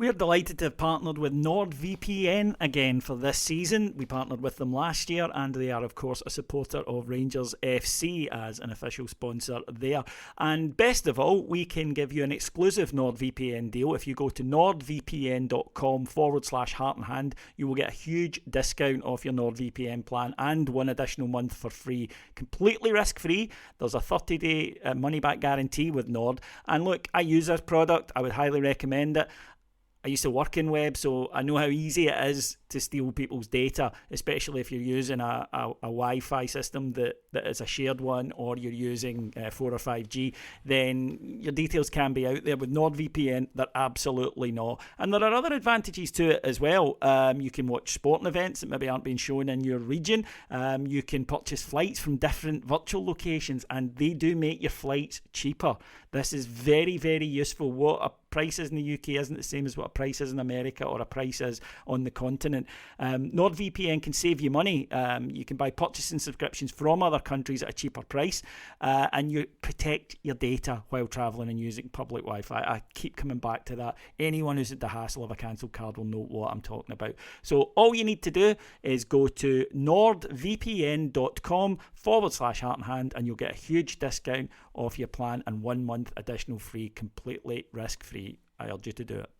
We're delighted to have partnered with NordVPN again for this season. We partnered with them last year, and they are, of course, a supporter of Rangers FC as an official sponsor there. And best of all, we can give you an exclusive NordVPN deal. If you go to nordvpn.com/heart and hand, you will get a huge discount off your NordVPN plan and one additional month for free. Completely risk-free. There's a 30-day money-back guarantee with Nord. And look, I use this product. I would highly recommend it. I used to work in web, so I know how easy it is to steal people's data, especially if you're using a Wi-Fi system that is a shared one, or you're using 4 or 5G, then your details can be out there. With NordVPN, they're absolutely not. And there are other advantages to it as well. You can watch sporting events that maybe aren't being shown in your region. You can purchase flights from different virtual locations, and they do make your flights cheaper. This is very, very useful. What a price is in the UK isn't the same as what a price is in America or a price is on the continent. NordVPN can save you money. You can buy purchasing subscriptions from other countries at a cheaper price, and you protect your data while travelling and using public Wi-Fi. I keep coming back to that. Anyone who's at the hassle of a cancelled card will know what I'm talking about. So all you need to do is go to nordvpn.com/heart and hand, and you'll get a huge discount off your plan and 1 month additional free, completely risk-free. I urge you to do it.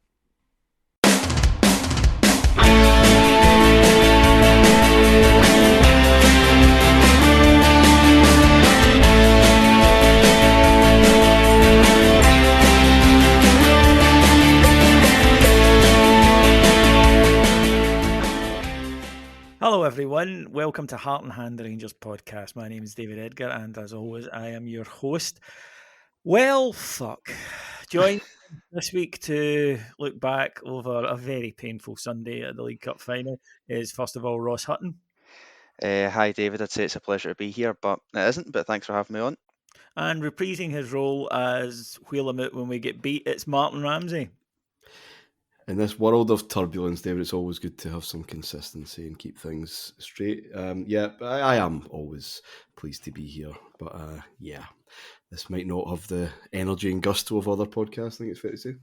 Hello everyone, welcome to Heart and Hand, the Rangers podcast. My name is David Edgar, and as always I am your host. Well, fuck. Join this week to look back over a very painful Sunday at the League Cup final is, first of all, Ross Hutton. Hi David, I'd say it's a pleasure to be here, but it isn't, but thanks for having me on. And reprising his role as Wheel 'em Out when we get beat, it's Martyn Ramsey. In this world of turbulence, David, it's always good to have some consistency and keep things straight. I am always pleased to be here. But this might not have the energy and gusto of other podcasts, I think it's fair to say.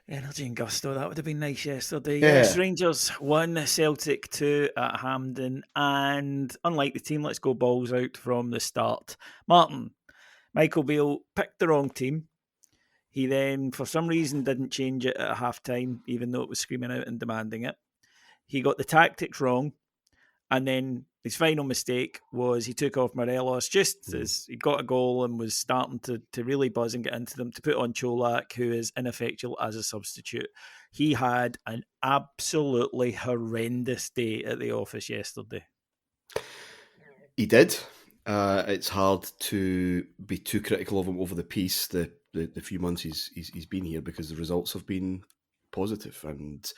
Energy and gusto, that would have been nice yesterday. Yeah. Yes, Rangers 1, Celtic 2 at Hampden. And unlike the team, let's go balls out from the start. Martyn, Michael Beale picked the wrong team. He then, for some reason, didn't change it at half-time, even though it was screaming out and demanding it. He got the tactics wrong, and then his final mistake was he took off Morelos just as he got a goal and was starting to really buzz and get into them, to put on Cholak, who is ineffectual as a substitute. He had an absolutely horrendous day at the office yesterday. He did. It's hard to be too critical of him over the piece, the few months he's been here, because the results have been positive, and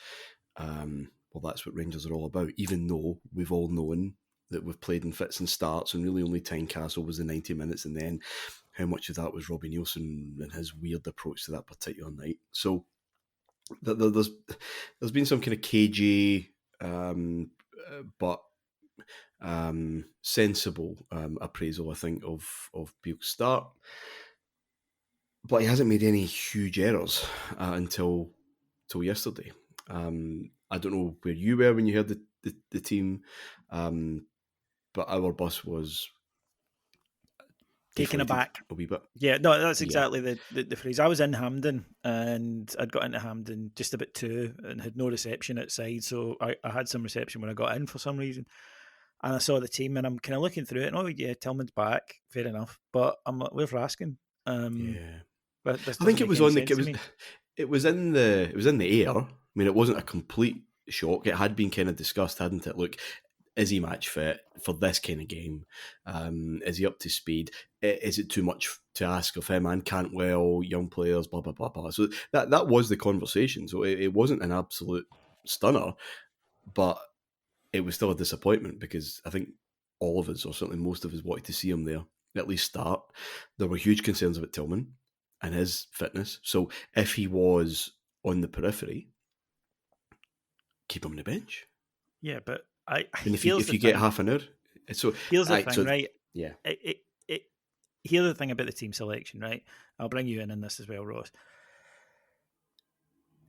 that's what Rangers are all about. Even though we've all known that we've played in fits and starts, and really only Tynecastle was the 90 minutes, and then how much of that was Robbie Nielsen and his weird approach to that particular night. So there's been some kind of cagey, but sensible appraisal, I think, of Beale's start. But he hasn't made any huge errors until yesterday. I don't know where you were when you heard the team, but our bus was taken aback a wee bit. Yeah, no, that's exactly the phrase. I was in Hampden, and I'd got into Hampden just about 2 and had no reception outside, so I had some reception when I got in for some reason. And I saw the team, and I'm kind of looking through it, and oh yeah, Tillman's back, fair enough. But I'm like, where's Raskin? But I think it was on the. It was in the air. I mean, it wasn't a complete shock. It had been kind of discussed, hadn't it? Look, is he match fit for this kind of game? Is he up to speed? Is it too much to ask of him? And Cantwell, young players, blah blah blah blah. So that was the conversation. So it wasn't an absolute stunner, but it was still a disappointment, because I think all of us, or certainly most of us, wanted to see him there at least start. There were huge concerns about Tillman and his fitness. So if he was on the periphery, keep him on the bench. Yeah, but if you get half an hour, so here's the thing, right? Yeah. Here's the thing about the team selection, right? I'll bring you in this as well, Ross.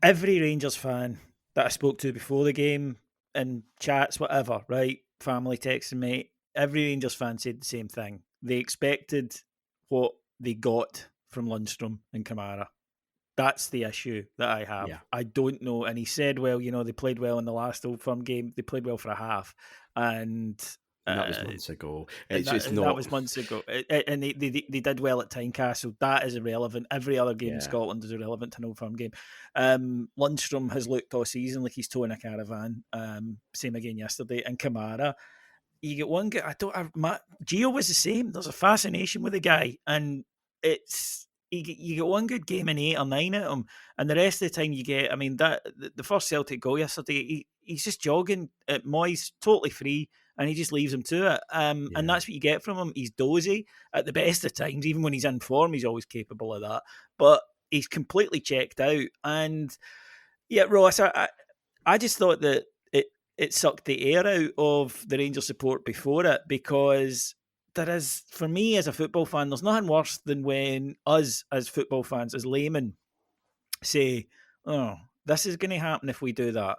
every Rangers fan that I spoke to before the game, in chats, whatever, right? Family texting me, every Rangers fan said the same thing. They expected what they got from Lundstrom and Kamara. That's the issue that I have. Yeah. I don't know. And he said, well, they played well in the last Old Firm game. They played well for a half. And that was months ago. That was months ago. And they did well at Tynecastle. That is irrelevant. Every other game in Scotland is irrelevant to an Old Firm game. Lundstrom has looked all season like he's towing a caravan. Same again yesterday. And Kamara, you get one guy. Gio was the same. There's a fascination with the guy, and you get one good game in 8 or 9 at him, and the rest of the time you get. I mean, that the first Celtic goal yesterday, he's just jogging at Moyes, totally free, and he just leaves him to it. And that's what you get from him. He's dozy at the best of times, even when he's in form. He's always capable of that, but he's completely checked out. And yeah, Ross, I just thought that it sucked the air out of the Rangers support before it, because there is, for me as a football fan, there's nothing worse than when us as football fans, as laymen, say, oh, this is going to happen if we do that.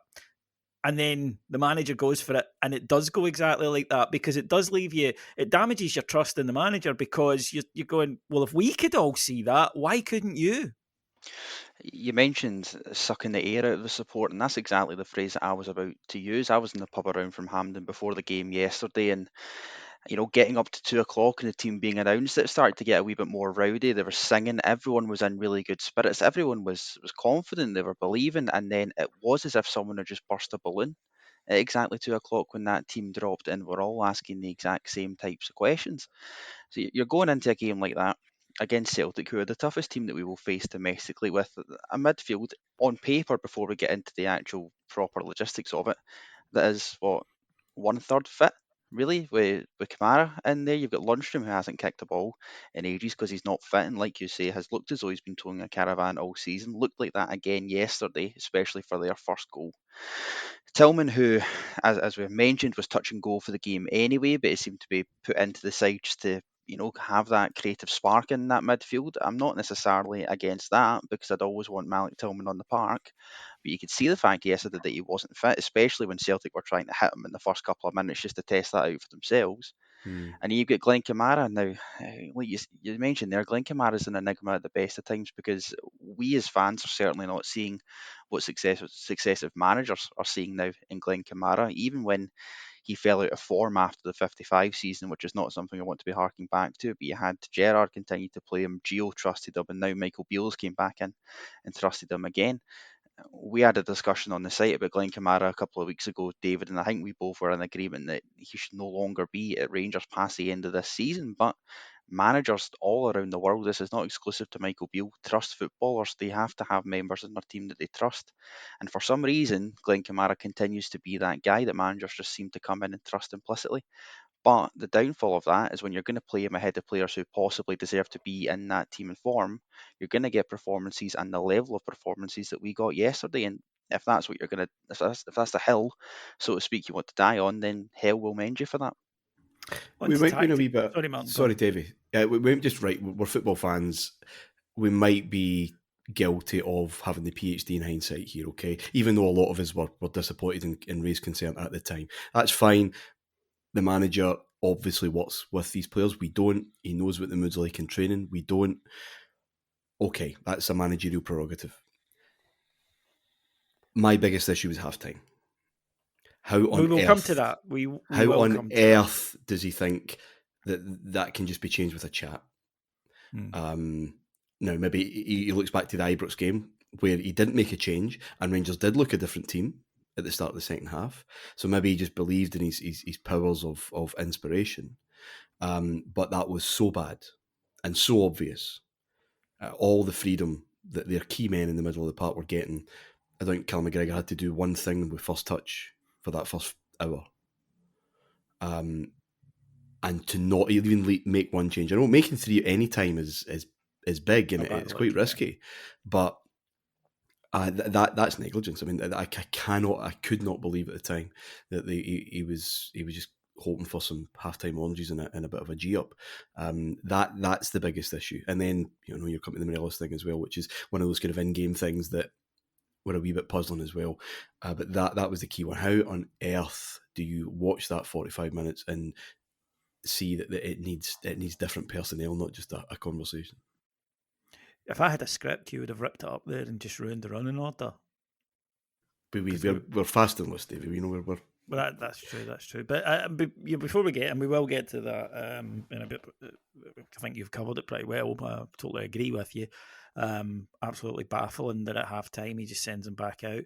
And then the manager goes for it, and it does go exactly like that, because it does leave you, it damages your trust in the manager, because you're going, well, if we could all see that, why couldn't you? You mentioned sucking the air out of the support, and that's exactly the phrase that I was about to use. I was in the pub around from Hampden before the game yesterday, and getting up to 2 o'clock and the team being announced, it started to get a wee bit more rowdy. They were singing, everyone was in really good spirits, everyone was confident, they were believing, and then it was as if someone had just burst a balloon at exactly 2 o'clock when that team dropped in. We're all asking the exact same types of questions. So you're going into a game like that against Celtic, who are the toughest team that we will face domestically, with a midfield on paper, before we get into the actual proper logistics of it, that is what, 1/3 fit, really, with Kamara in there. You've got Lundstrom, who hasn't kicked a ball in ages because he's not fit, and like you say, has looked as though he's been towing a caravan all season. Looked like that again yesterday, especially for their first goal. Tillman, who, as we've mentioned, was touch and go for the game anyway, but he seemed to be put into the sides to have that creative spark in that midfield. I'm not necessarily against that, because I'd always want Malik Tillman on the park. But you could see the fact yesterday that he wasn't fit, especially when Celtic were trying to hit him in the first couple of minutes just to test that out for themselves. And you've got Glenn Kamara now. Like you mentioned there, Glenn Kamara is an enigma at the best of times, because we as fans are certainly not seeing what successive managers are seeing now in Glenn Kamara. Even when he fell out of form after the 55 season, which is not something I want to be harking back to, but you had Gerrard continue to play him, Gio trusted him, and now Michael Beale's came back in and trusted him again. We had a discussion on the site about Glenn Kamara a couple of weeks ago, David, and I think we both were in agreement that he should no longer be at Rangers past the end of this season. But managers all around the world, this is not exclusive to Michael Beale, trust footballers. They have to have members in their team that they trust. And for some reason, Glenn Kamara continues to be that guy that managers just seem to come in and trust implicitly. But the downfall of that is when you're going to play him ahead of players who possibly deserve to be in that team and form, you're going to get performances and the level of performances that we got yesterday. And if that's what you're going to, if that's the hill, so to speak, you want to die on, then hell will mend you for that. We might be a wee bit. Sorry, Martin. Sorry, Davey. Yeah, we might just right. We're football fans. We might be guilty of having the PhD in hindsight here. Okay, even though a lot of us were disappointed and raised concern at the time, that's fine. The manager obviously works with these players. We don't. He knows what the mood's like in training. We don't. Okay, that's a managerial prerogative. My biggest issue was halftime. How on we will earth, come to that. How on earth does he think that can just be changed with a chat? Now, maybe he looks back to the Ibrox game where he didn't make a change and Rangers did look a different team at the start of the second half. So maybe he just believed in his powers of inspiration. But that was so bad and so obvious. All the freedom that their key men in the middle of the park were getting. I think Callum McGregor had to do one thing with first touch for that first hour. And to not even make one change. I know making 3 at any time is big and it's quite risky, but that's negligence. I mean, I could not believe at the time that he was just hoping for some halftime oranges and a bit of a G up. That's the biggest issue. And then you're coming to the Morelos thing as well, which is one of those kind of in-game things that were a wee bit puzzling as well. But that was the key one. How on earth do you watch that 45 minutes and see that it needs different personnel, not just a conversation? If I had a script, you would have ripped it up there and just ruined the running order. But we're fast and loose, David. We know we're. Well, that's true. That's true. But before we get, and we will get to that in a bit. I think you've covered it pretty well. I totally agree with you. Absolutely baffling that at half time he just sends him back out,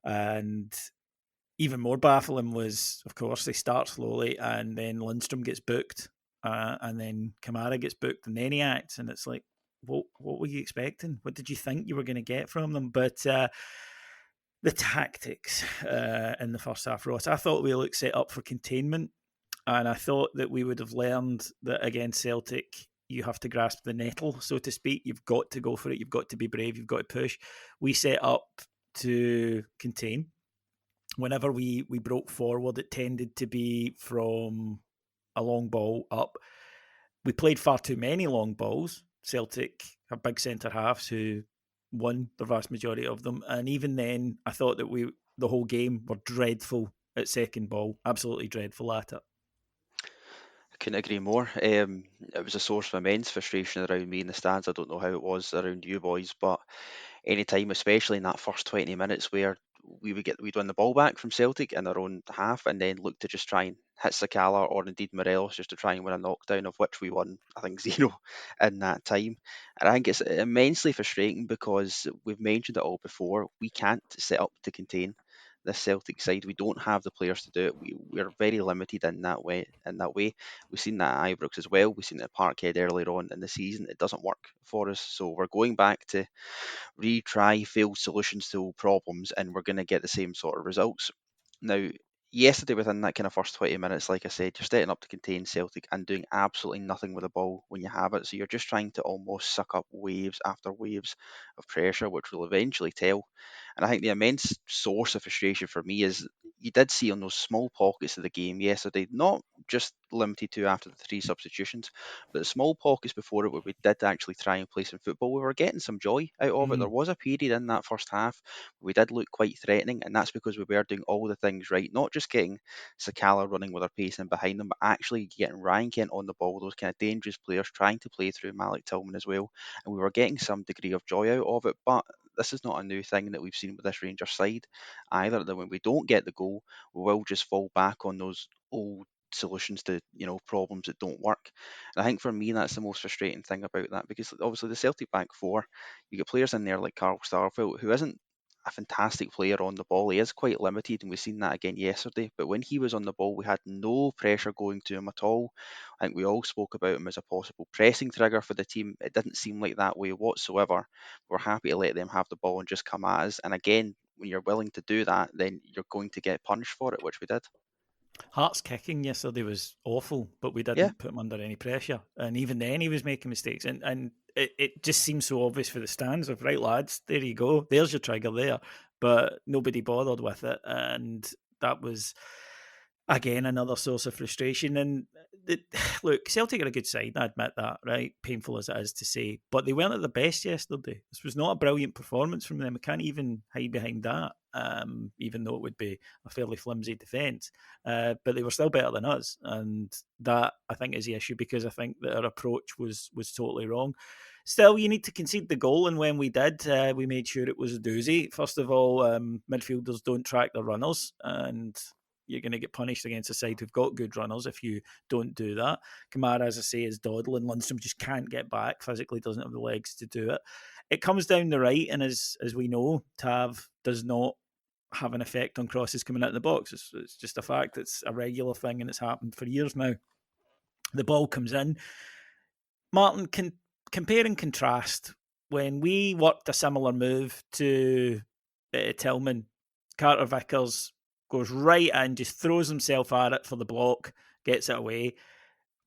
and even more baffling was, of course, they start slowly, and then Lundstrom gets booked, and then Kamara gets booked, and then he acts, and it's like, what were you expecting? What did you think you were going to get from them? But the tactics in the first half, Ross, I thought we looked set up for containment, and I thought that we would have learned that against Celtic, you have to grasp the nettle, so to speak. You've got to go for it. You've got to be brave. You've got to push. We set up to contain. Whenever we broke forward, it tended to be from a long ball up. We played far too many long balls. Celtic have big centre halves who won the vast majority of them, and even then, I thought that the whole game were dreadful at second ball, absolutely dreadful at it. I couldn't agree more. It was a source of immense frustration around me in the stands. I don't know how it was around you boys, but any time, especially in that first 20 minutes where we'd win the ball back from Celtic in their own half and then look to just try and hit Sakala or indeed Morelos just to try and win a knockdown, of which we won, I think, 0 in that time. And I think it's immensely frustrating because we've mentioned it all before. We can't set up to contain this Celtic side. We don't have the players to do it. We're very limited in that way. We've seen that at Ibrox as well. We've seen it at Parkhead earlier on in the season. It doesn't work for us. So we're going back to retry failed solutions to old problems, and we're going to get the same sort of results. Now, yesterday, within that kind of first 20 minutes, like I said, you're setting up to contain Celtic and doing absolutely nothing with the ball when you have it. So you're just trying to almost suck up waves after waves of pressure, which will eventually tell. And I think the immense source of frustration for me is you did see on those small pockets of the game yesterday, not just limited to after the 3 substitutions, but the small pockets before it where we did actually try and play some football. We were getting some joy out of it. There was a period in that first half where we did look quite threatening, and that's because we were doing all the things right, not just getting Sakala running with our pace in behind them, but actually getting Ryan Kent on the ball, those kind of dangerous players trying to play through Malik Tillman as well, and we were getting some degree of joy out of it. But this is not a new thing that we've seen with this Rangers side either, that when we don't get the goal, we will just fall back on those old solutions to problems that don't work. And I think for me that's the most frustrating thing about that, because obviously the Celtic back four, you get players in there like Carl Starfelt, who isn't a fantastic player on the ball. He is quite limited, and we've seen that again yesterday. But when he was on the ball, we had no pressure going to him at all. I think we all spoke about him as a possible pressing trigger for the team. It didn't seem like that way whatsoever. We're happy to let them have the ball and just come at us. And again, when you're willing to do that, then you're going to get punished for it, which we did. Hart's kicking yesterday was awful, but we Yeah. didn't put him under any pressure. And even then, he was making mistakes. And it just seems so obvious for the stands of, right, lads, there you go. There's your trigger there. But nobody bothered with it. And that was, again, another source of frustration. And look, Celtic are a good side, I admit that, right? Painful as it is to say. But they weren't at the best yesterday. This was not a brilliant performance from them. I can't even hide behind that, even though it would be a fairly flimsy defence. But they were still better than us. And that, I think, is the issue, because I think that our approach was totally wrong. Still, you need to concede the goal, and when we did, we made sure it was a doozy. First of all, midfielders don't track their runners, and you're going to get punished against a side who've got good runners if you don't do that. Kamara, as I say, is dawdling. Lundstrom just can't get back, physically doesn't have the legs to do it. It comes down the right, and as we know, Tav does not have an effect on crosses coming out of the box. It's just a fact. It's a regular thing, and it's happened for years now. The ball comes in. Martyn, can compare and contrast when we worked a similar move to Tillman. Carter Vickers goes right in, just throws himself at it for the block, gets it away.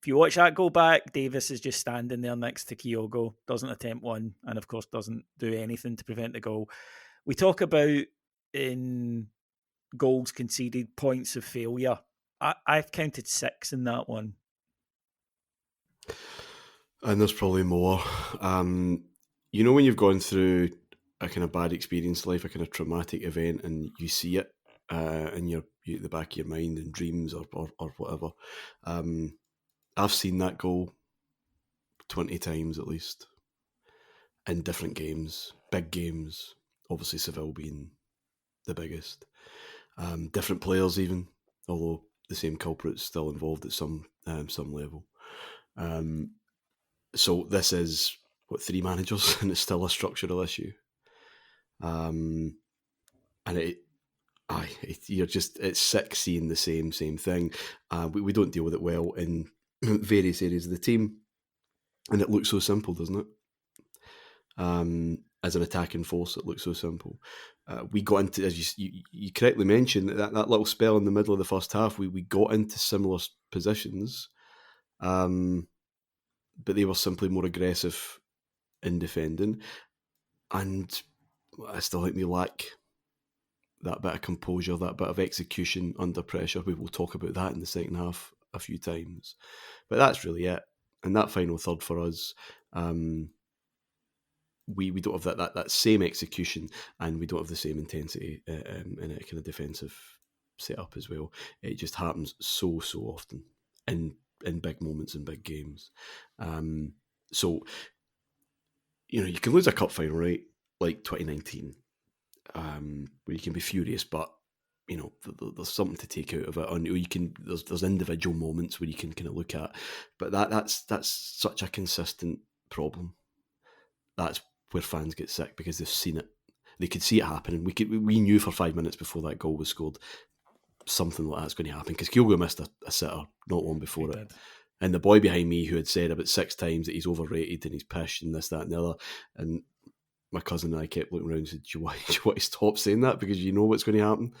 If you watch that go back, Davis is just standing there next to Kyogo, doesn't attempt one, and of course doesn't do anything to prevent the goal. We talk about in goals conceded, points of failure. I've counted 6 in that one. And there's probably more. When you've gone through a kind of bad experience in life, a kind of traumatic event, and you see it in the back of your mind in dreams or whatever. I've seen that goal 20 times at least in different games, big games, obviously Seville being the biggest. Different players even, although the same culprit's still involved at some level. So this is, 3 managers and it's still a structural issue. And it's sick seeing the same thing. We don't deal with it well in various areas of the team, and it looks so simple, doesn't it? As an attacking force, it looks so simple. We got into, as you correctly mentioned, that little spell in the middle of the first half. We got into similar positions, but they were simply more aggressive in defending, and I still think we lack that bit of composure, that bit of execution under pressure. We will talk about that in the second half a few times, but that's really it. And that final third for us, we don't have that same execution, and we don't have the same intensity in a kind of defensive setup as well. It just happens so often in big moments in big games. So you can lose a cup final, right? Like 2019, where you can be furious, but there's something to take out of it. And there's individual moments where you can kind of look at, but that's such a consistent problem. That's where fans get sick because they've seen it. They could see it happening. We knew for 5 minutes before that goal was scored something like that's going to happen because Kyogo missed a sitter not long before it. And the boy behind me who had said about 6 times that he's overrated and he's pish and this, that, and the other, and my cousin and I kept looking around and said, do you want to stop saying that because you know what's going to happen?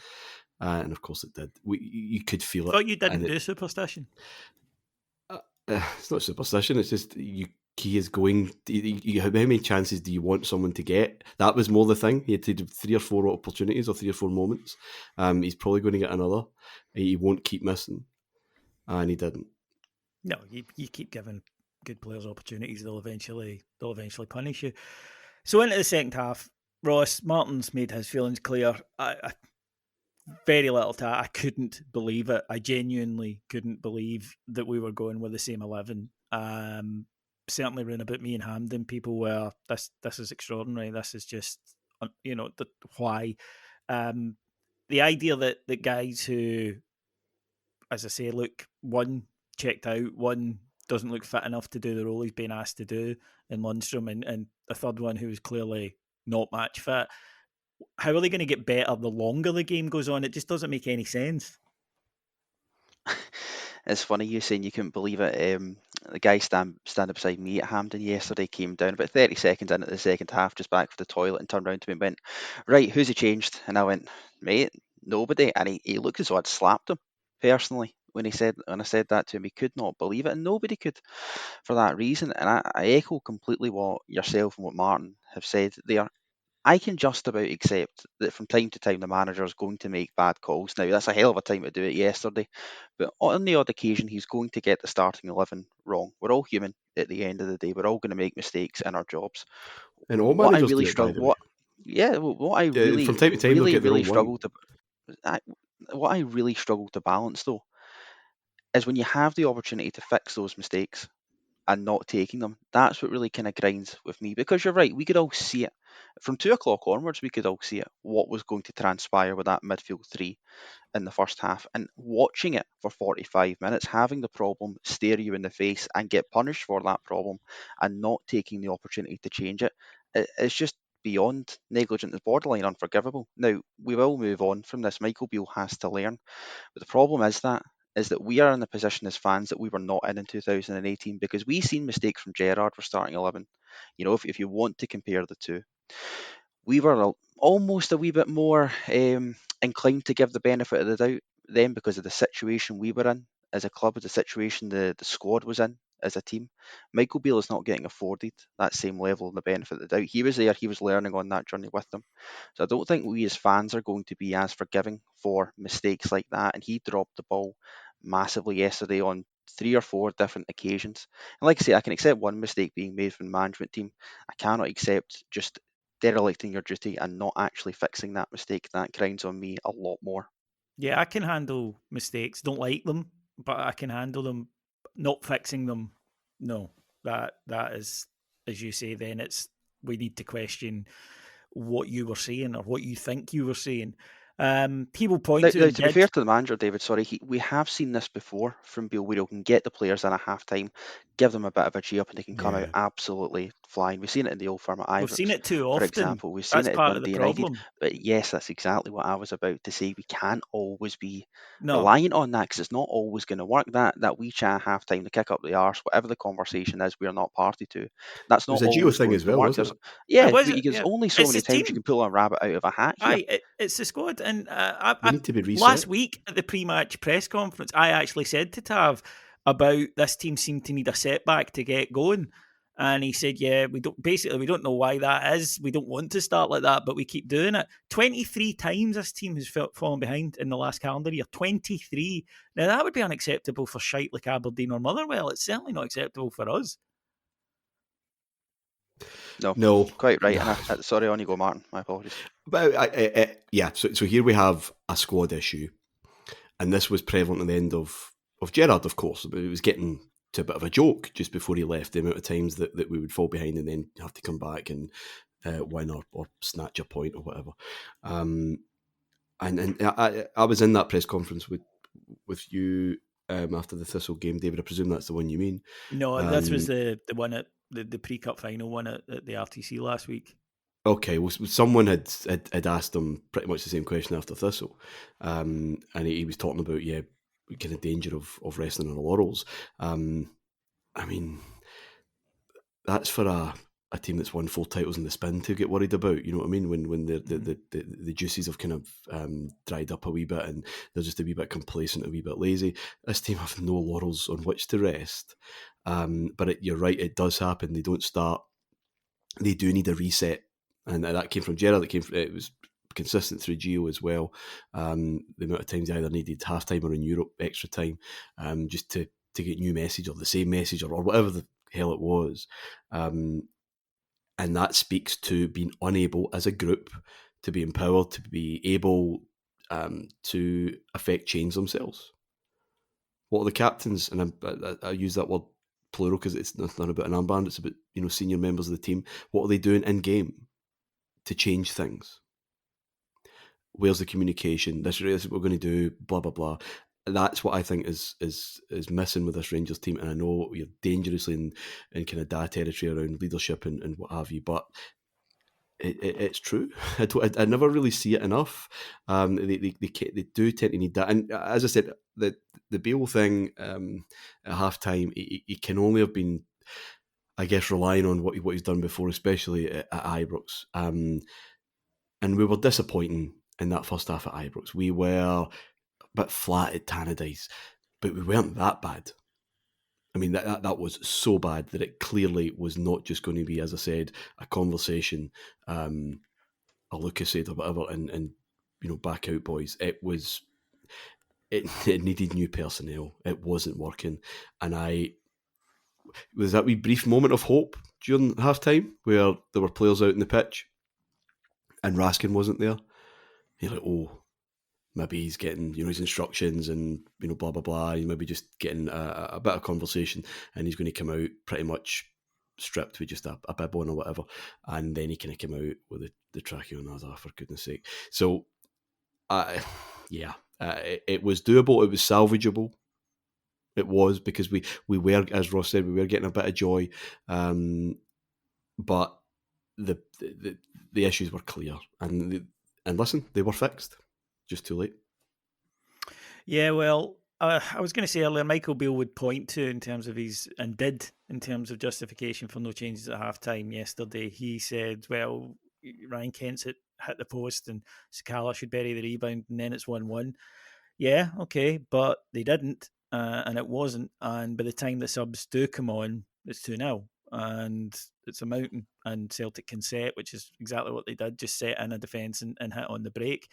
And of course it did. You could feel it. I thought you didn't do superstition. It's not superstition. It's just he is going. How many chances do you want someone to get? That was more the thing. He had to do 3 or 4 opportunities or 3 or 4 moments. He's probably going to get another. He won't keep missing, and he didn't. No, you keep giving good players opportunities, they'll eventually punish you. So into the second half, Ross Martin's made his feelings clear. I very little to I couldn't believe it. I genuinely couldn't believe that we were going with the same 11. Certainly round about me and Hampden, people were, this is extraordinary. This is just, why. The idea that guys who, as I say, look, one checked out, one doesn't look fit enough to do the role he's been asked to do in Lundstrom, and a third one who is clearly not match fit. How are they going to get better the longer the game goes on? It just doesn't make any sense. It's funny you saying you couldn't believe it. The guy standing beside me at Hampden yesterday came down about 30 seconds into the second half, just back for the toilet, and turned around to me and went, right, who's he changed? And I went, mate, nobody. And he looked as though I'd slapped him personally when I said that to him. He could not believe it, and nobody could for that reason. And I echo completely what yourself and what Martyn have said there. I can just about accept that from time to time the manager is going to make bad calls. Now, that's a hell of a time to do it yesterday, but on the odd occasion, he's going to get the starting 11 wrong. We're all human at the end of the day. We're all going to make mistakes in our jobs. And all What I managers really do it, by the struggle, way. what I really, from time to time, really, they'll get their really own struggle one. what I really struggle to balance though, is when you have the opportunity to fix those mistakes and not taking them. That's what really kind of grinds with me, because you're right, we could all see it from 2 o'clock onwards. We could all see it, what was going to transpire with that midfield 3 in the first half, and watching it for 45 minutes, having the problem stare you in the face and get punished for that problem and not taking the opportunity to change it, it's just beyond negligent. It's borderline unforgivable. Now, we will move on from this. Michael Beale has to learn, but the problem is that we are in the position as fans that we were not in 2018, because we seen mistakes from Gerrard for starting 11. If you want to compare the two, we were almost a wee bit more inclined to give the benefit of the doubt then, because of the situation we were in as a club, the situation the squad was in as a team. Michael Beale is not getting afforded that same level of the benefit of the doubt. He was there, he was learning on that journey with them. So I don't think we as fans are going to be as forgiving for mistakes like that. And he dropped the ball massively yesterday on 3 or 4 different occasions. And like I say, I can accept one mistake being made from the management team. I cannot accept just derelicting your duty and not actually fixing that mistake, that grinds on me a lot more. Yeah, I can handle mistakes. Don't like them, but I can handle them. Not fixing them, no. That is, as you say. Then we need to question what you were saying or what you think you were saying. People point to Now, and to be did. fair to the manager, David, sorry, we have seen this before from Beale, where he can get the players in at half time, give them a bit of a G up, and they can come out Yeah. absolutely flying. We've seen it in the Old Firm at We've seen Ibrox, it too for often. example. We've seen That's it at part of the Dundee United. problem. But yes, that's exactly what I was about to say. We can't always be No, reliant on that, because it's not always going to work. That wee chat at half time, the kick up the arse, whatever the conversation is, we are not party to. That's It was not a Gio always thing going as to well, work. wasn't it? it was. There's Yeah, only so it's many his times you team. can pull a rabbit out of a hat here. It's the squad. And They need to be last reset. week at the pre-match press conference, I actually said to Tav about this team seemed to need a setback to get going. And he said, "Yeah, we don't know why that is. We don't want to start like that, but we keep doing it. 23 times this team has fallen behind in the last calendar year. 23. Now that would be unacceptable for shite like Aberdeen or Motherwell. It's certainly not acceptable for us." No, No. quite right. And sorry, on you go, Martin. My apologies. But yeah, so here we have a squad issue, and this was prevalent at the end of Gerrard, of course. But it was getting to a bit of a joke just before he left, the amount of times that we would fall behind and then have to come back and win or snatch a point or whatever. And I was in that press conference with you after the Thistle game, David. I presume that's the one you mean. No, this was the one at the pre-cup final one at the RTC last week. Okay, well, someone had asked him pretty much the same question after Thistle, and he was talking about kind of danger of resting on the laurels. I mean, that's for a team that's won 4 titles in the spin to get worried about. You know what I mean? When the juices have kind of dried up a wee bit and they're just a wee bit complacent, a wee bit lazy. This team have no laurels on which to rest. But you're right, it does happen. They don't start. They do need a reset, and that came from Gerrard. It was consistent through Gio as well. The amount of times they either needed half time or in Europe extra time, just to get new message or the same message or whatever the hell it was, and that speaks to being unable as a group to be empowered, to be able to affect change themselves. What are the captains? And I use that word plural because it's not about an armband. It's about senior members of the team. What are they doing in game to change things? Where's the communication? This is what we're going to do. Blah blah blah. That's what I think is missing with this Rangers team. And I know you're dangerously in kind of dire territory around leadership and what have you, but it's true. I never really see it enough. They do tend to need that. And as I said, the Beale thing at half time, he can only have been, I guess, relying on what he's done before, especially at Ibrox. And we were disappointing in that first half at Ibrox. We were a bit flat at Tannadice, but we weren't that bad. I mean, that was so bad that it clearly was not just going to be, as I said, a conversation, a Lucasade or whatever, and back out boys. It needed new personnel. It wasn't working, and was that wee brief moment of hope during half time where there were players out in the pitch and Raskin wasn't there. You're like, oh, maybe he's getting his instructions and blah blah blah. He's maybe just getting a bit of conversation, and he's going to come out pretty much stripped with just a bib on or whatever, and then he kind of came out with the trachea on us. For goodness sake! So, it was doable. It was salvageable. It was because we were, as Ross said, we were getting a bit of joy, but the issues were clear, and listen, they were fixed. Just too late. Yeah, well, I was going to say earlier, Michael Beale would point to in terms of in terms of justification for no changes at half time yesterday. He said, well, Ryan Kent's hit the post and Sakala should bury the rebound and then it's 1-1. Yeah, okay, but they didn't, and it wasn't. And by the time the subs do come on, it's 2-0. And it's a mountain, and Celtic can set, which is exactly what they did, just set in a defence and hit on the break.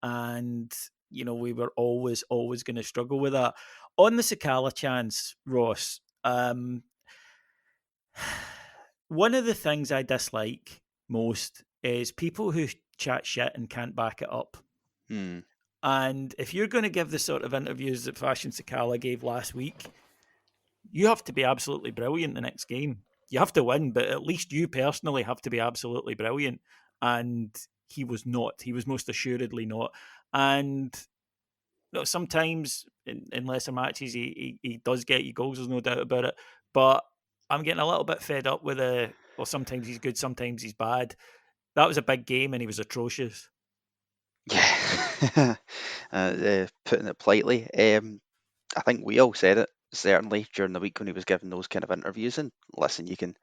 And we were always going to struggle with that. On the Sakala chance, Ross, one of the things I dislike most is people who chat shit and can't back it up. Hmm. And if you're going to give the sort of interviews that Fashion Sakala gave last week, you have to be absolutely brilliant the next game. You have to win, but at least you personally have to be absolutely brilliant. And he was not. He was most assuredly not. And sometimes in lesser matches, he does get you goals. There's no doubt about it. But I'm getting a little bit fed up with well, sometimes he's good, sometimes he's bad. That was a big game, and he was atrocious. Yeah, putting it politely. I think we all said it certainly during the week when he was giving those kind of interviews. And listen, you can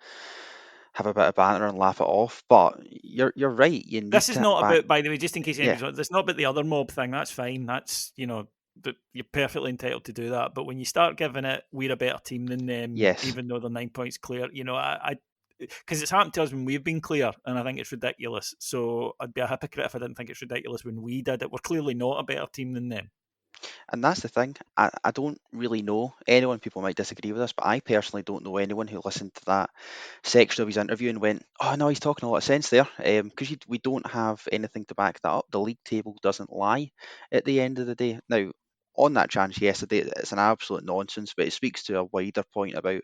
have a bit of banter and laugh it off, but you're right. You need This is to not back. about, by the way, just in case Yeah, anybody's, it's not about the other mob thing. That's fine. That's, you're perfectly entitled to do that. But when you start giving it, we're a better team than them, yes. even though they're 9 points clear, because it's happened to us when we've been clear, and I think it's ridiculous. So I'd be a hypocrite if I didn't think it's ridiculous when we did it. We're clearly not a better team than them. And that's the thing. I don't really know anyone. People might disagree with us, but I personally don't know anyone who listened to that section of his interview and went, "Oh no, he's talking a lot of sense there." Because we don't have anything to back that up. The league table doesn't lie at the end of the day. Now, on that chance yesterday, it's an absolute nonsense, but it speaks to a wider point about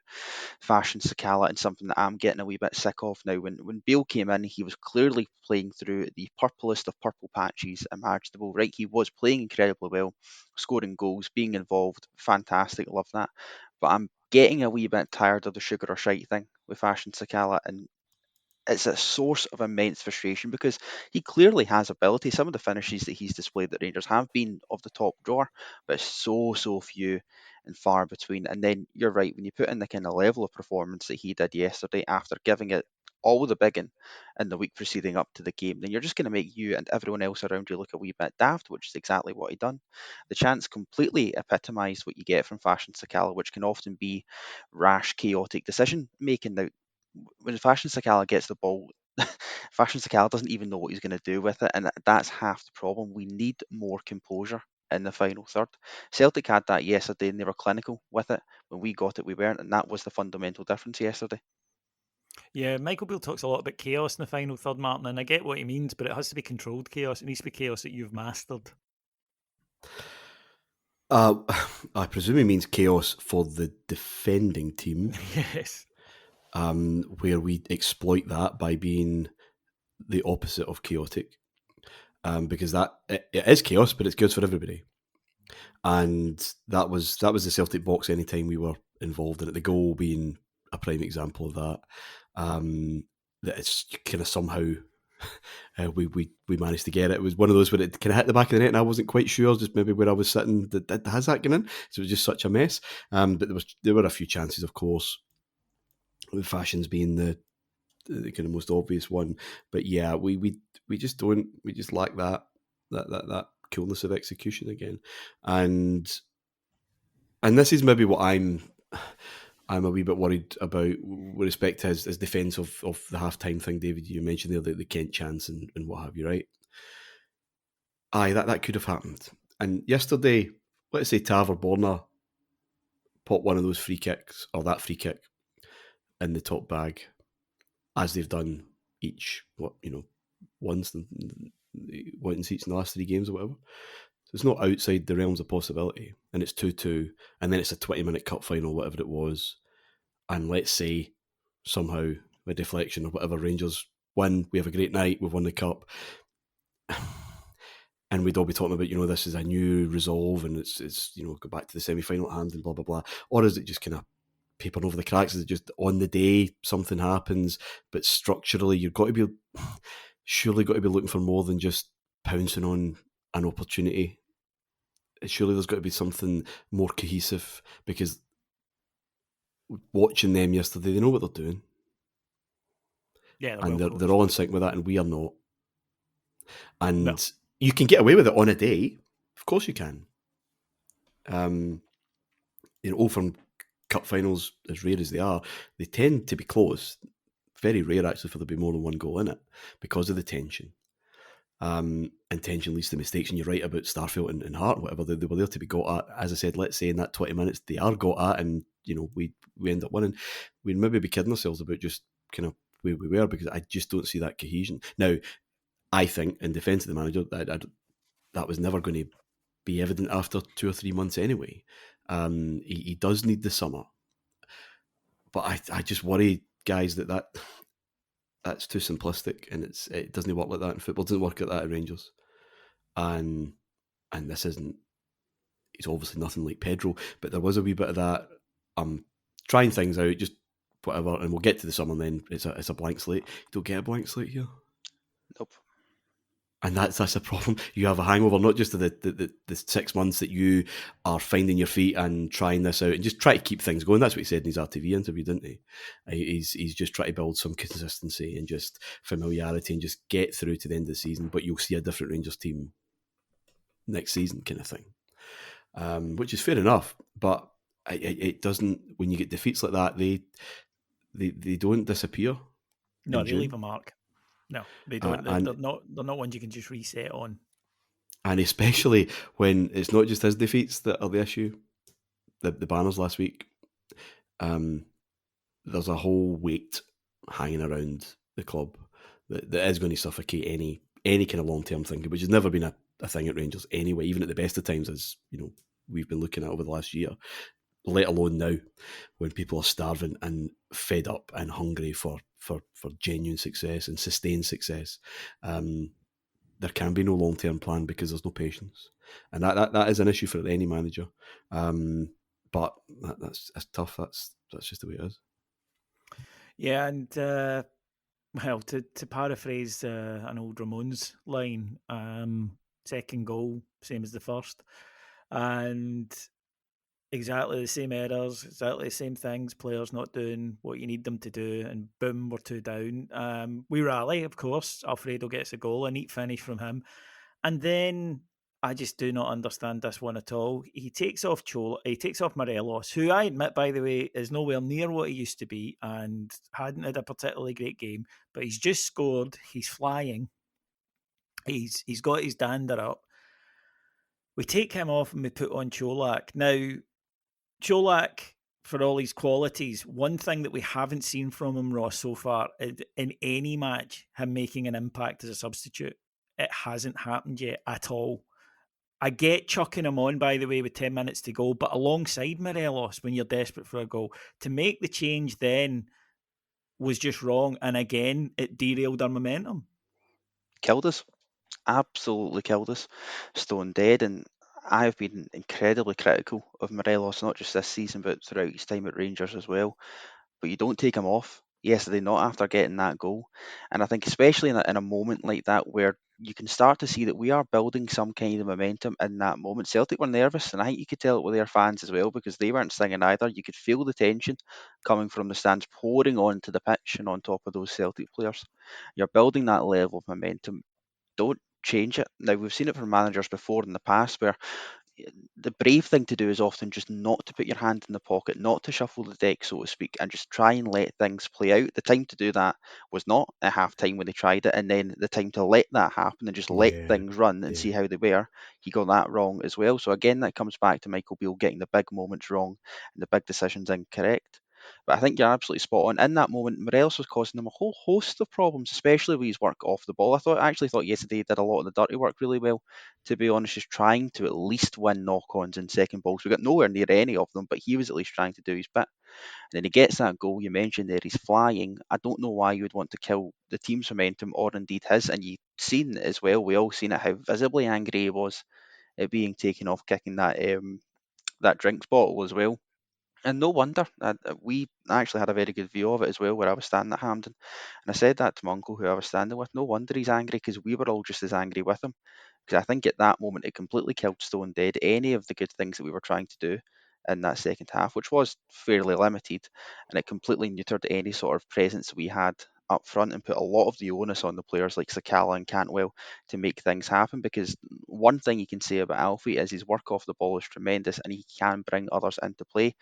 Fashion Sakala and something that I'm getting a wee bit sick of now. When Beale came in, he was clearly playing through the purplest of purple patches imaginable. Right, he was playing incredibly well, scoring goals, being involved, fantastic, love that. But I'm getting a wee bit tired of the sugar or shite thing with Fashion Sakala, and it's a source of immense frustration because he clearly has ability. Some of the finishes that he's displayed at Rangers have been of the top drawer, but it's so few and far between. And then you're right, when you put in the kind of level of performance that he did yesterday after giving it all the biggin in the week preceding up to the game, then you're just going to make you and everyone else around you look a wee bit daft, which is exactly what he done. The chance completely epitomised what you get from Fashion Sakala, which can often be rash, chaotic decision making. Now, when Fashion Sakala gets the ball, Fashion Sakala doesn't even know what he's going to do with it, and that's half the problem. We need more composure in the final third. Celtic had that yesterday, and they were clinical with it. When we got it, we weren't, and that was the fundamental difference yesterday. Yeah, Michael Beale talks a lot about chaos in the final third, Martin, and I get what he means, but it has to be controlled chaos. It needs to be chaos that you've mastered. I presume he means chaos for the defending team. Yes. Where we exploit that by being the opposite of chaotic. Because it is chaos, but it's good for everybody. And that was the Celtic box anytime we were involved in it. The goal being a prime example of that. That it's kind of somehow we managed to get it. It was one of those where it kind of hit the back of the net, and I wasn't quite sure, just maybe where I was sitting, has that gone in? So it was just such a mess. But there were a few chances, of course, with Fashions being the kind of most obvious one. But yeah, we just lack that coolness of execution again. And this is maybe what I'm a wee bit worried about with respect to his defence of the half-time thing, David. You mentioned there the Kent chance and what have you, right? Aye, that could have happened. And yesterday, let's say Tav or Borna put one of those free kicks, or that free kick, in the top bag, as they've done each, once in each in the last 3 games or whatever. So it's not outside the realms of possibility. And it's 2-2, and then it's a 20-minute cup final, whatever it was. And let's say somehow a deflection or whatever, Rangers win, we have a great night, we've won the cup. And we'd all be talking about, this is a new resolve and it's go back to the semi-final at Hampden, blah, blah, blah. Or is it just kind of papering over the cracks? Is it just on the day something happens, but structurally you've got to be surely got to be looking for more than just pouncing on an opportunity? Surely there's got to be something more cohesive, because watching them yesterday, they know what they're doing. Yeah, and they're all in sync with that, and we are not. And no. You can get away with it on a day. Of course you can. From cup finals, as rare as they are, they tend to be close. Very rare, actually, for there to be more than one goal in it because of the tension. And tension leads to mistakes, and you're right about Starfield and Hart, whatever. They were there to be got at. As I said, let's say in that 20 minutes, they are got at, and we end up winning. We'd maybe be kidding ourselves about just kind of where we were, because I just don't see that cohesion. Now, I think, in defence of the manager, that was never going to be evident after 2 or 3 months anyway. He does need the summer. But I just worry, guys, that's too simplistic, and it doesn't work like that in football. It doesn't work like that at Rangers. And this isn't, it's obviously nothing like Pedro, but there was a wee bit of that. Trying things out, just whatever, and we'll get to the summer, and then it's a blank slate. You don't get a blank slate here. Nope. And that's a problem. You have a hangover, not just of the 6 months that you are finding your feet and trying this out and just try to keep things going. That's what he said in his RTV interview, didn't he? He's just trying to build some consistency and just familiarity and just get through to the end of the season. But you'll see a different Rangers team next season, kind of thing, which is fair enough. But it doesn't. When you get defeats like that, they don't disappear. No, they leave a mark. No, they don't. They're And not ones you can just reset on. And especially when it's not just his defeats that are the issue. The banners last week, there's a whole weight hanging around the club that is going to suffocate any kind of long-term thinking, which has never been a thing at Rangers anyway, even at the best of times, as you know, we've been looking at over the last year, let alone now when people are starving and fed up and hungry for genuine success and sustained success. There can be no long-term plan because there's no patience, and that is an issue for any manager. But that's tough. That's just the way it is. Yeah, and well, to paraphrase an old Ramones line, second goal, same as the first, and exactly the same errors, exactly the same things, players not doing what you need them to do, and boom, we're 2 down. We rally, of course. Alfredo gets a goal, a neat finish from him. And then I just do not understand this one at all. He takes off Morelos, who I admit, by the way, is nowhere near what he used to be and hadn't had a particularly great game, but he's just scored, he's flying, he's got his dander up. We take him off and we put on Cholak. Now, Cholak, for all his qualities, one thing that we haven't seen from him, Ross, so far in any match, him making an impact as a substitute. It hasn't happened yet at all. I get chucking him on, by the way, with 10 minutes to go, but alongside Morelos, when you're desperate for a goal, to make the change then was just wrong. And again, it derailed our momentum. Killed us. Absolutely killed us. Stone dead. And I've been incredibly critical of Morelos, not just this season, but throughout his time at Rangers as well. But you don't take him off yesterday, not after getting that goal. And I think especially in a moment like that where you can start to see that we are building some kind of momentum in that moment. Celtic were nervous, and I think you could tell it with their fans as well because they weren't singing either. You could feel the tension coming from the stands pouring onto the pitch and on top of those Celtic players. You're building that level of momentum. Don't change it. Now, we've seen it from managers before in the past where the brave thing to do is often just not to put your hand in the pocket, not to shuffle the deck, so to speak, and just try and let things play out. The time to do that was not at half time when they tried it, and then the time to let that happen and just let things run and see how they were. He got that wrong as well. So again, that comes back to Michael Beale getting the big moments wrong and the big decisions incorrect. But I think you're absolutely spot on. In that moment, Morelos was causing them a whole host of problems, especially with his work off the ball. I actually thought yesterday he did a lot of the dirty work really well, to be honest, just trying to at least win knock-ons and second balls. We got nowhere near any of them, but he was at least trying to do his bit. And then he gets that goal you mentioned there, he's flying. I don't know why you would want to kill the team's momentum or indeed his. And you've seen it as well, we all seen it, how visibly angry he was at being taken off kicking that drinks bottle as well. And no wonder. We actually had a very good view of it as well, where I was standing at Hampden. And I said that to my uncle, who I was standing with. No wonder he's angry, because we were all just as angry with him. Because I think at that moment it completely killed Stone dead any of the good things that we were trying to do in that second half, which was fairly limited, and it completely neutered any sort of presence we had up front and put a lot of the onus on the players like Sakala and Cantwell to make things happen. Because one thing you can say about Alfie is his work off the ball is tremendous and he can bring others into play.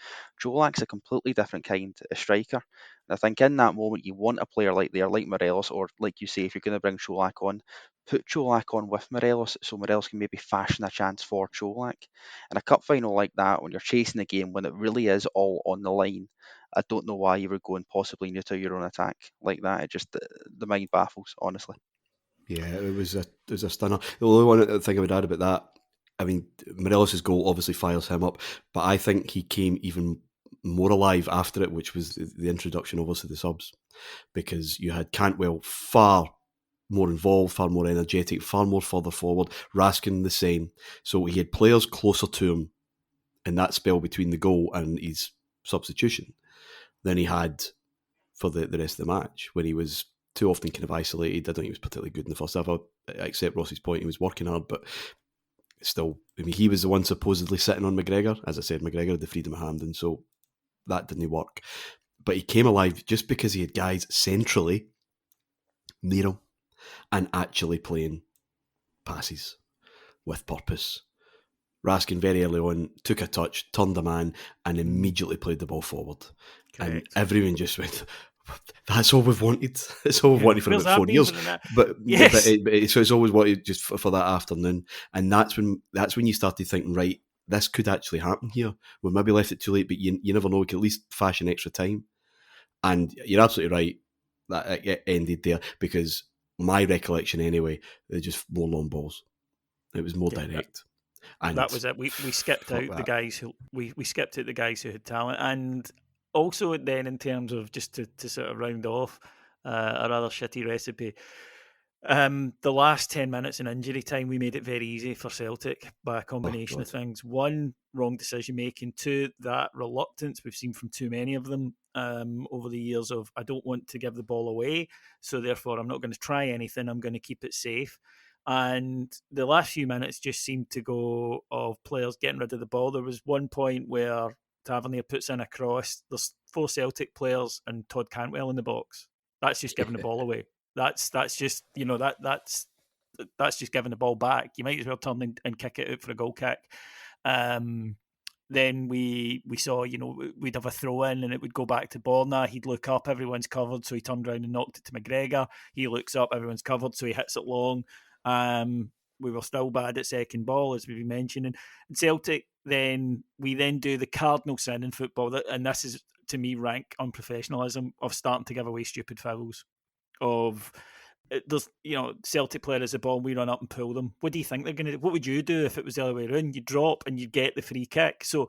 Jolak's a completely different kind of striker. And I think in that moment you want a player like Morelos, or like you say, if you're going to bring Cholak on, put Cholak on with Morelos so Morelos can maybe fashion a chance for Cholak. In a cup final like that, when you're chasing the game, when it really is all on the line, I don't know why you would go and possibly neuter your own attack like that. It just the mind baffles, honestly. Yeah, it was a stunner. The only one thing I would add about that, I mean, Morelos' goal obviously fires him up, but I think he came even more alive after it, which was the introduction, obviously, the subs, because you had Cantwell far more involved, far more energetic, far more further forward, Raskin the same. So he had players closer to him in that spell between the goal and his substitution than he had for the rest of the match, when he was too often kind of isolated. I don't think he was particularly good in the first half. I accept Ross's point, he was working hard, but still, I mean, he was the one supposedly sitting on McGregor. As I said, McGregor had the freedom of Hampden, so that didn't work. But he came alive just because he had guys centrally near him and actually playing passes with purpose. Raskin very early on took a touch, turned a man, and immediately played the ball forward. Correct. And everyone just went, that's all we've wanted. It's all we've wanted for about 4 years. But so it's always wanted just for that afternoon. And that's when you started thinking, right, this could actually happen here. We maybe left it too late, but you never know. We could at least fashion extra time. And you're absolutely right that it ended there, because my recollection anyway, they're just more long balls. It was more direct. And that was it. We skipped out the guys who we skipped out the guys who had talent, and also then in terms of just to sort of round off a rather shitty recipe. The last 10 minutes in injury time, we made it very easy for Celtic by a combination of things. One, wrong decision making. Two, that reluctance we've seen from too many of them over the years of, I don't want to give the ball away, so therefore I'm not going to try anything, I'm going to keep it safe. And the last few minutes just seemed to go of players getting rid of the ball. There was one point where Tavernier puts in a cross, there's 4 Celtic players and Todd Cantwell in the box. That's just giving the ball away. That's just, that's just giving the ball back. You might as well turn and kick it out for a goal kick. Then we saw, we'd have a throw in and it would go back to Borna. He'd look up, everyone's covered, so he turned around and knocked it to McGregor. He looks up, everyone's covered, so he hits it long. We were still bad at second ball, as we've been mentioning. And Celtic, we do the cardinal sin in football, and this is, to me, rank unprofessionalism of starting to give away stupid fouls. There's Celtic player has the ball and we run up and pull them. What do you think they're going to do? What would you do if it was the other way around? You drop and you get the free kick. So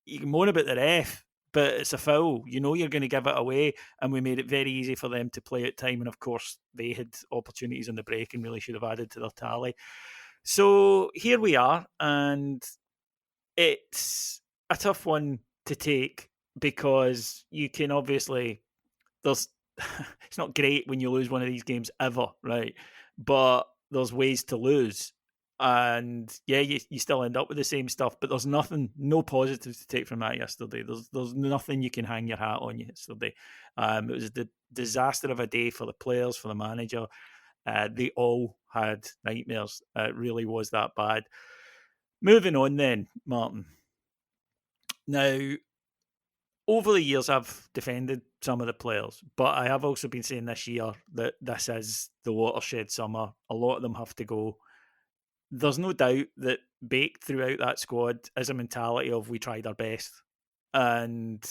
you can moan about the ref, but it's a foul. You're going to give it away, and we made it very easy for them to play at time. And of course, they had opportunities on the break and really should have added to their tally. So here we are, and it's a tough one to take because you can obviously it's not great when you lose one of these games ever, right? But there's ways to lose. And yeah, you still end up with the same stuff, but there's no positives to take from that yesterday. There's nothing you can hang your hat on yesterday. It was the disaster of a day for the players, for the manager. They all had nightmares. It really was that bad. Moving on then, Martin. Now, over the years, I've defended some of the players, but I have also been saying this year that this is the watershed summer. A lot of them have to go. There's no doubt that baked throughout that squad is a mentality of we tried our best, and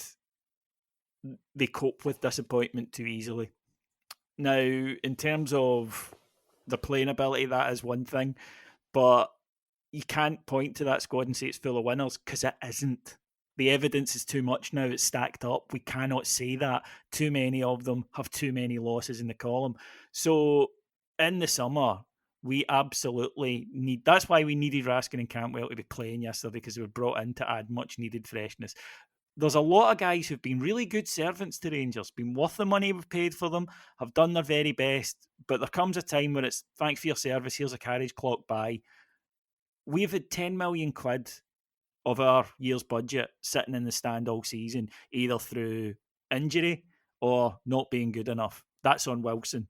they cope with disappointment too easily. Now, in terms of the playing ability, that is one thing, but you can't point to that squad and say it's full of winners, because it isn't. The evidence is too much now. It's stacked up. We cannot say that. Too many of them have too many losses in the column. So in the summer, we absolutely need... That's why we needed Raskin and Cantwell to be playing yesterday, because they were brought in to add much needed freshness. There's a lot of guys who've been really good servants to Rangers, been worth the money we've paid for them, have done their very best, but there comes a time when it's, thanks for your service, here's a carriage clock by. We've had 10 million quid of our year's budget sitting in the stand all season, either through injury or not being good enough. That's on Wilson.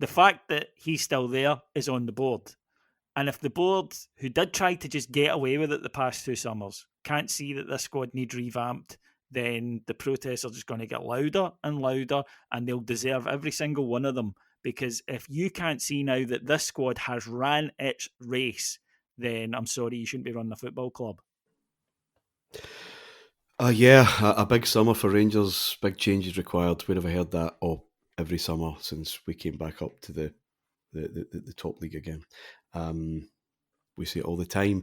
The fact that he's still there is on the board. And if the board, who did try to just get away with it the past 2 summers, can't see that this squad needs revamped, then the protests are just going to get louder and louder, and they'll deserve every single one of them. Because if you can't see now that this squad has ran its race, then I'm sorry, you shouldn't be running a football club. A big summer for Rangers, big changes required. Where have I heard that? Oh, every summer since we came back up to the top league again. We see it all the time.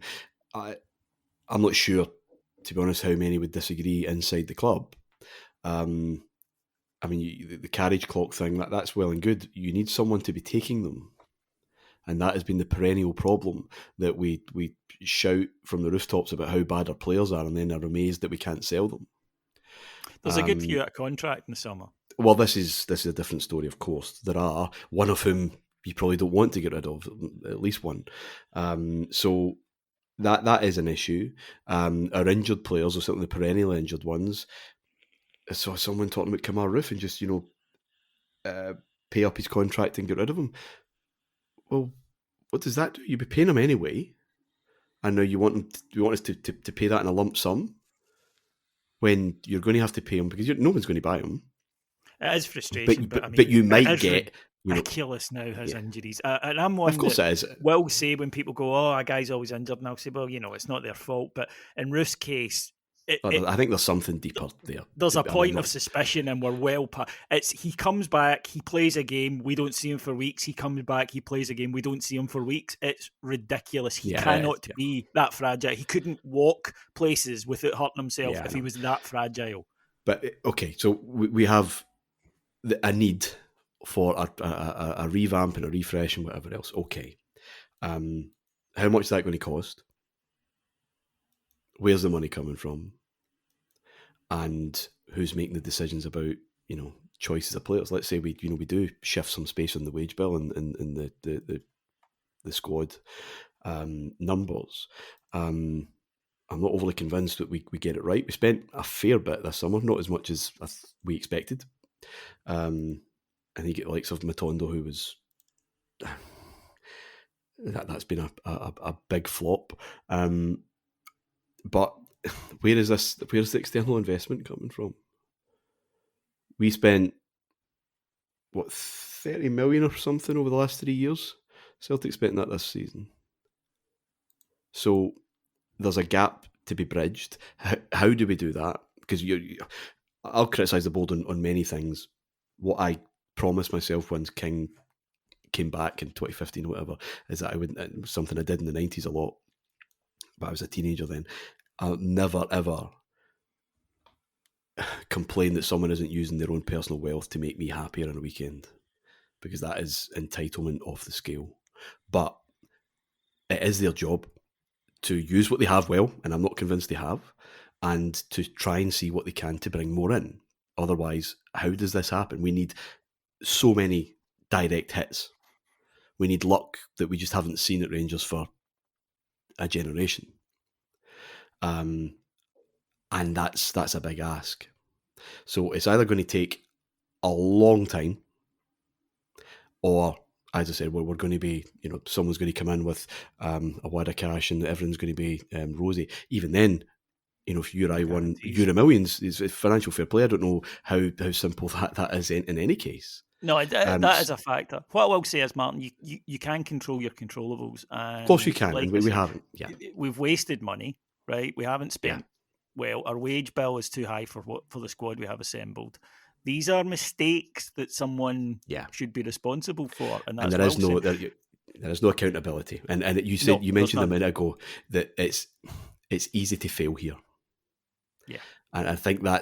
I'm not sure, to be honest, how many would disagree inside the club. I mean, the carriage clock thing, that's well and good. You need someone to be taking them. And that has been the perennial problem, that we shout from the rooftops about how bad our players are and then are amazed that we can't sell them. There's a good few out of contract in the summer. Well, this is a different story, of course. There are, one of whom you probably don't want to get rid of, at least one. So that is an issue. Our injured players, or certainly the perennial injured ones, I saw someone talking about Kamar Roof and just, pay up his contract and get rid of him. Well, what does that do? You'd be paying him anyway. And now you want us to pay that in a lump sum when you're going to have to pay him because no one's going to buy him. It is frustration, but I mean, but you might get ridiculous now his injuries, and I'm one. Of course, it is. Will say when people go, "Oh, a guy's always injured," and I'll say, "Well, it's not their fault." But in Roof's case, I think there's something deeper there. There's a point of suspicion, and we're well past. He comes back, he plays a game, we don't see him for weeks. He comes back, he plays a game, we don't see him for weeks. It's ridiculous. He cannot be that fragile. He couldn't walk places without hurting himself if he was that fragile. But okay, so we have a need for a revamp and a refresh and whatever else. Okay, how much is that going to cost? Where's the money coming from? And who's making the decisions about choices of players? Let's say we do shift some space on the wage bill and the squad numbers. I'm not overly convinced that we get it right. We spent a fair bit this summer, not as much as we expected. I think the likes of Matondo, who was that's been a big flop. But where's the external investment coming from? We spent 30 million or something over the last 3 years. Celtic spent that this season. So there's a gap to be bridged. How do we do that? Because I'll criticise the board on many things. What I promised myself once King came back in 2015 or whatever is that something I did in the 90s a lot, but I was a teenager then. I'll never ever complain that someone isn't using their own personal wealth to make me happier on a weekend, because that is entitlement off the scale. But it is their job to use what they have well, and I'm not convinced they have, and to try and see what they can to bring more in. Otherwise, how does this happen? We need so many direct hits. We need luck that we just haven't seen at Rangers for a generation. And that's a big ask. So it's either going to take a long time, or, as I said, we're going to be, someone's going to come in with a wad of cash and everyone's going to be rosy. Even then, if Uri won Euro Millions, it's financial fair play. I don't know how simple that is in any case. No, that is a factor. What I will say is, Martin, you can control your controllables. And of course you can, and we haven't. Yeah, we've wasted money, right? We haven't spent well. Our wage bill is too high for the squad we have assembled. These are mistakes that someone should be responsible for, and there is no accountability. And you mentioned a minute ago that it's easy to fail here. Yeah, and I think that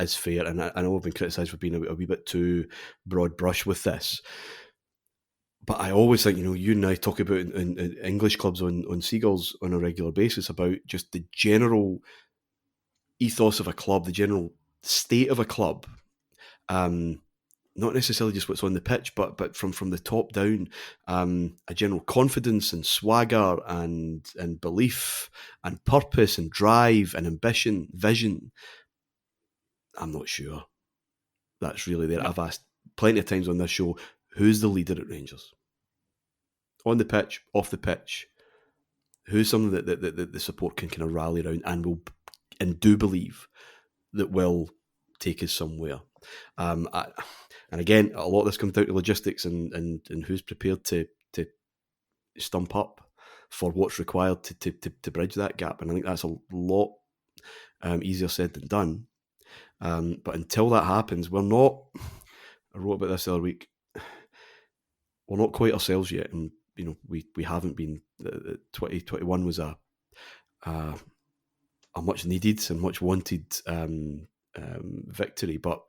is fair. And I know I've been criticised for being a wee bit too broad brush with this, but I always think, you and I talk about in English clubs on Seagulls on a regular basis about just the general ethos of a club, the general state of a club, not necessarily just what's on the pitch, but from the top down, a general confidence and swagger and belief and purpose and drive and ambition, vision. I'm not sure that's really there. I've asked plenty of times on this show, who's the leader at Rangers? On the pitch, off the pitch, who's someone that the support can kind of rally around and do believe that will take us somewhere. And again, a lot of this comes down to logistics and who's prepared to stump up for what's required to bridge that gap. And I think that's a lot Easier said than done. But until that happens, we're not. I wrote about this the other week. We're not quite ourselves yet, and we haven't been. 2021 was a much needed and much wanted victory, but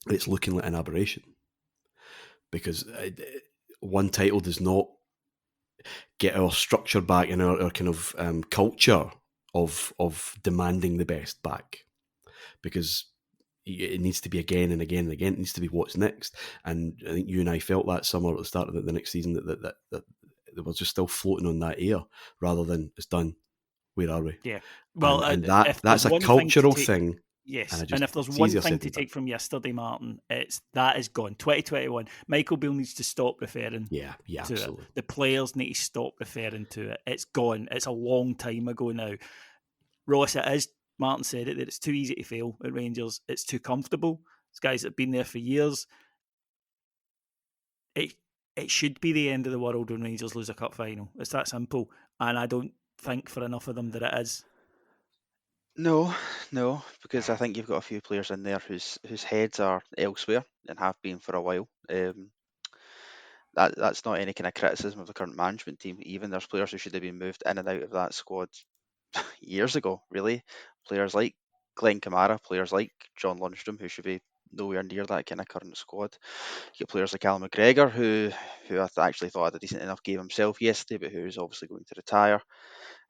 it's looking like an aberration because one title does not get our structure back and our kind of culture of demanding the best back, because it needs to be again and again and again. It needs to be what's next. And I think you and I felt that summer at the start of the next season that we're just still floating on that air rather than it's done. Where are we? Yeah. Well, and if that's a cultural thing. Yes, and if there's one thing to take from yesterday, Martin, it's that is gone. 2021. Michael Beale needs to stop referring to absolutely. it. The players need to stop referring to it. It's gone. It's a long time ago now. Ross, it is. Martin said it, that it's too easy to fail at Rangers. It's too comfortable. These guys that have been there for years. It should be the end of the world when Rangers lose a cup final. It's that simple. And I don't think for enough of them that it is. No, because I think you've got a few players in there whose heads are elsewhere and have been for a while. That's not any kind of criticism of the current management team. Even there's players who should have been moved in and out of that squad years ago. Really, players like Glenn Kamara, players like John Lundstrom, who should be nowhere near that kind of current squad. You get players like Alan McGregor, who I actually thought had a decent enough game himself yesterday, but who's obviously going to retire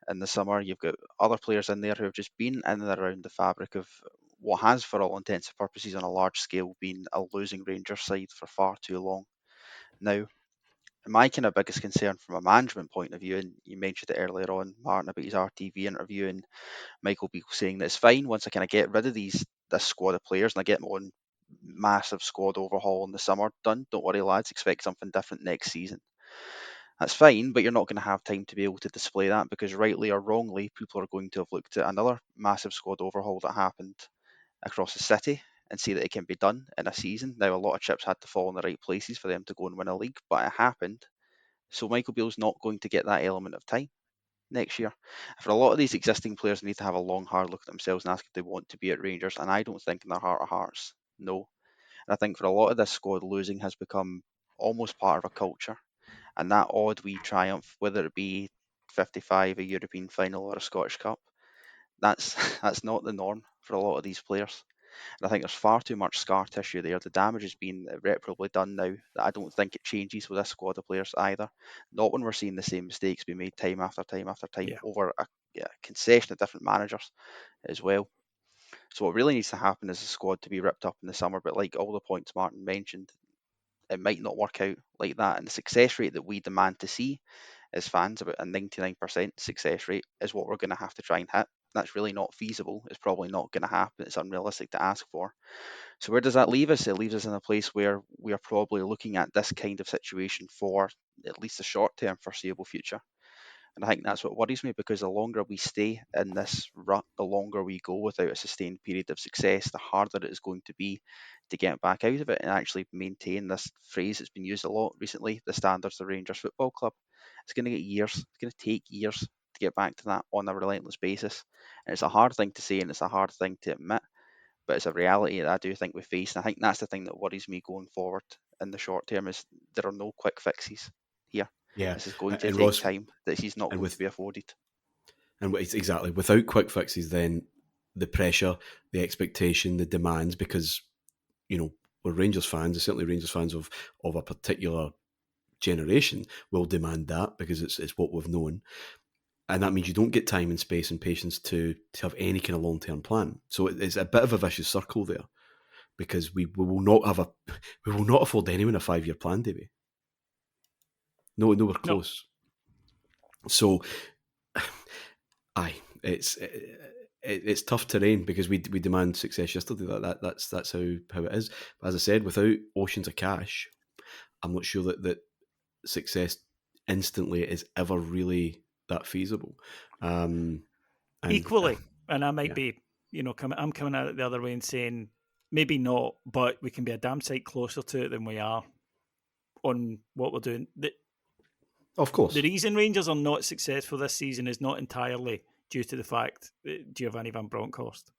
in the summer. You've got other players in there who have just been in and around the fabric of what has, for all intents and purposes, on a large scale, been a losing Rangers side for far too long. Now, my kind of biggest concern from a management point of view, and you mentioned it earlier on, Martin, about his RTV interview and Michael Beale saying that it's fine once I kind of get rid of this squad of players and I get my own massive squad overhaul in the summer done. Don't worry, lads, expect something different next season. That's fine, but you're not going to have time to be able to display that because, rightly or wrongly, people are going to have looked at another massive squad overhaul that happened across the city and see that it can be done in a season. Now, a lot of chips had to fall in the right places for them to go and win a league, but it happened. So Michael Beale's not going to get that element of time next year. For a lot of these existing players, need to have a long, hard look at themselves and ask if they want to be at Rangers, and I don't think in their heart of hearts, no. And I think for a lot of this squad, losing has become almost part of a culture. And that odd wee triumph, whether it be 55, a European final, or a Scottish Cup, that's that's not the norm for a lot of these players. And I think there's far too much scar tissue there. The damage has been irreparably done now. That I don't think it changes with this squad of players either. Not when we're seeing the same mistakes be made time after time after time over a concession of different managers as well. So what really needs to happen is the squad to be ripped up in the summer. But like all the points Martin mentioned, it might not work out like that. And the success rate that we demand to see as fans, about a 99% success rate, is what we're going to have to try and hit. That's really not feasible. It's probably not going to happen. It's unrealistic to ask for. So where does that leave us? It leaves us in a place where we are probably looking at this kind of situation for at least the short-term foreseeable future. And I think that's what worries me, because the longer we stay in this rut, the longer we go without a sustained period of success, the harder it is going to be to get back out of it and actually maintain this phrase that's been used a lot recently, the standards of Rangers Football Club. It's going to get years. It's going to take years to get back to that on a relentless basis. And it's a hard thing to say and it's a hard thing to admit, but it's a reality that I do think we face. And I think that's the thing that worries me going forward in the short term, is there are no quick fixes here. Yeah, this is going to and take Ross, time that he's not and going to be afforded. And exactly, without quick fixes, then the pressure, the expectation, the demands, because we're Rangers fans, certainly Rangers fans of a particular generation, will demand that because it's what we've known. And that means you don't get time and space and patience to have any kind of long-term plan. So it's a bit of a vicious circle there, because we will not afford anyone a 5-year plan, do we? No, nowhere close. No. So, it's tough terrain because we demand success yesterday. That's how it is. But as I said, without oceans of cash, I'm not sure that success instantly is ever really that feasible. Equally, and I might be, I'm coming at it the other way and saying maybe not, but we can be a damn sight closer to it than we are on what we're doing. Of course, the reason Rangers are not successful this season is not entirely due to the fact that Giovanni Van Bronckhorst.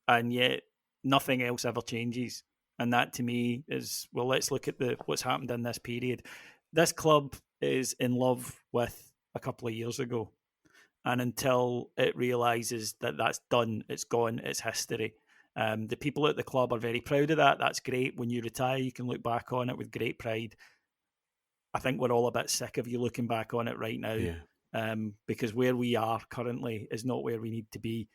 And yet nothing else ever changes. And that to me is, well, let's look at what's happened in this period. This club is in love with a couple of years ago. And until it realises that that's done, it's gone, it's history. The people at the club are very proud of that. That's great. When you retire, you can look back on it with great pride. I think we're all a bit sick of you looking back on it right now, because where we are currently is not where we need to be.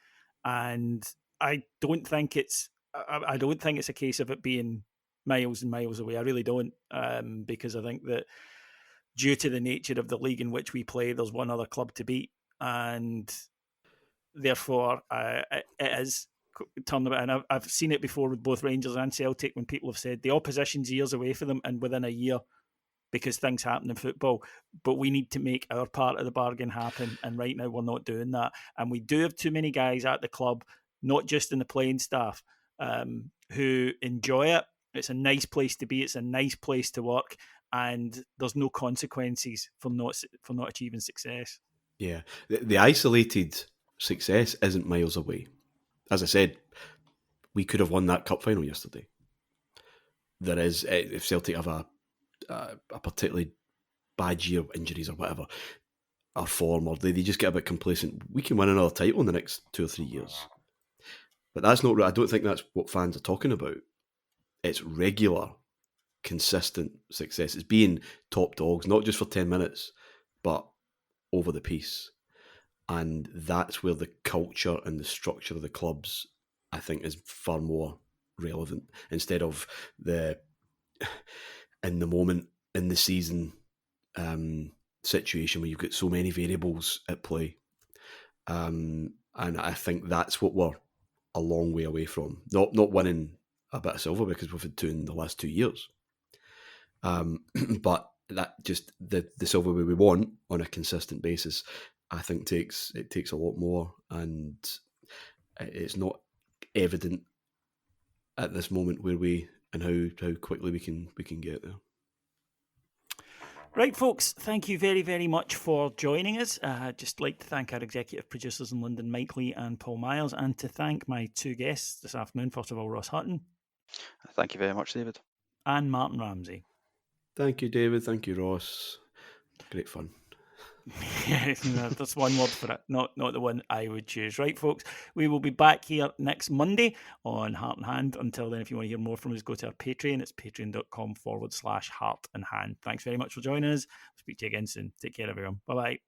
And I don't think it's a case of it being miles and miles away. I really don't, because I think that due to the nature of the league in which we play, there's one other club to beat, and therefore it is turned about. And I've seen it before with both Rangers and Celtic when people have said the opposition's years away for them, and within a year, because things happen in football, but we need to make our part of the bargain happen. And right now we're not doing that. And we do have too many guys at the club, not just in the playing staff, who enjoy it. It's a nice place to be. It's a nice place to work. And there's no consequences for not achieving success. Yeah. The isolated success isn't miles away. As I said, we could have won that cup final yesterday. There is, if Celtic have a particularly bad year, injuries or whatever, or form, or they just get a bit complacent, we can win another title in the next 2 or 3 years. But that's not, I don't think that's what fans are talking about. It's regular, consistent success. It's being top dogs, not just for 10 minutes, but over the piece. And that's where the culture and the structure of the clubs, I think, is far more relevant, instead of the in the moment, in the season situation where you've got so many variables at play. And I think that's what we're a long way away from. Not winning a bit of silver, because we've had 2 in the last 2 years. But that just the silver we want on a consistent basis, I think takes a lot more, and it's not evident at this moment where we and how quickly we can get there. Right, folks, thank you very, very much for joining us. I'd just like to thank our executive producers in London, Mike Lee and Paul Miles, and to thank my 2 guests this afternoon. First of all, Ross Hutton. Thank you very much, David. And Martyn Ramsey. Thank you, David. Thank you, Ross. Great fun. Yeah, that's one word for it, not the one I would choose. Right, folks, we will be back here next Monday on Heart and Hand. Until then, if you want to hear more from us, go to our Patreon. It's patreon.com/Heart and Hand. Thanks very much for joining us. Speak to you again soon. Take care, everyone. Bye-bye.